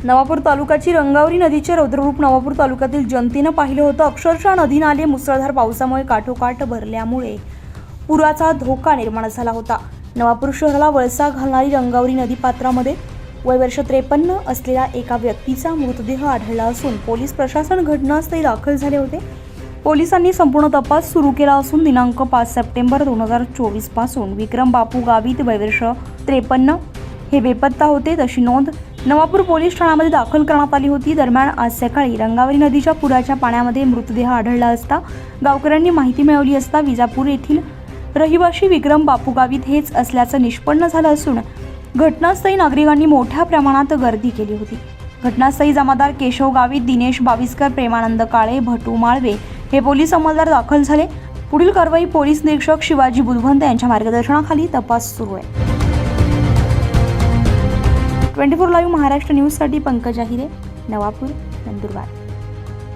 नवापूर तालुक्याची रंगावरी नदीचे रौद्ररूप नवापूर तालुक्यातील जनतेनं पाहिलं होतं। अक्षरशः नदी नाले मुसळधार पावसामुळे काठोकाठ भरल्यामुळे पुराचा धोका निर्माण झाला होता। नवापूर शहराला वळसा घालणारी रंगावरी नदीपात्रामध्ये वय वर्ष 53 असलेल्या एका व्यक्तीचा मृतदेह आढळला असून पोलीस प्रशासन घटनास्थळी दाखल झाले होते। पोलिसांनी संपूर्ण तपास सुरू केला असून दिनांक 5 सप्टेंबर 2024 पासून विक्रम बापू गावित वय वर्ष 53 हे बेपत्ता होते तशी नोंद नवापूर पोलीस ठाण्यामध्ये दाखल करण्यात आली होती। दरम्यान आज सकाळी रंगावरी नदीच्या पुराच्या पाण्यामध्ये मृतदेह आढळला असता गावकऱ्यांनी माहिती मिळवली असता विजापूर येथील रहिवासी विक्रम बापू गावित हेच असल्याचं निष्पन्न झालं असून घटनास्थळी नागरिकांनी मोठ्या प्रमाणात गर्दी केली होती। घटनास्थळी जमादार केशव गावित, दिनेश बाविस्कर, प्रेमानंद काळे, भटू माळवे हे पोलीस अंमलदार दाखल झाले। पुढील कारवाई पोलीस निरीक्षक शिवाजी बुधवंत यांच्या मार्गदर्शनाखाली तपास सुरू आहे। 24 लाईव्ह महाराष्ट्र न्यूजसाठी पंकज आहिरे, नवापूर, नंदुरबार।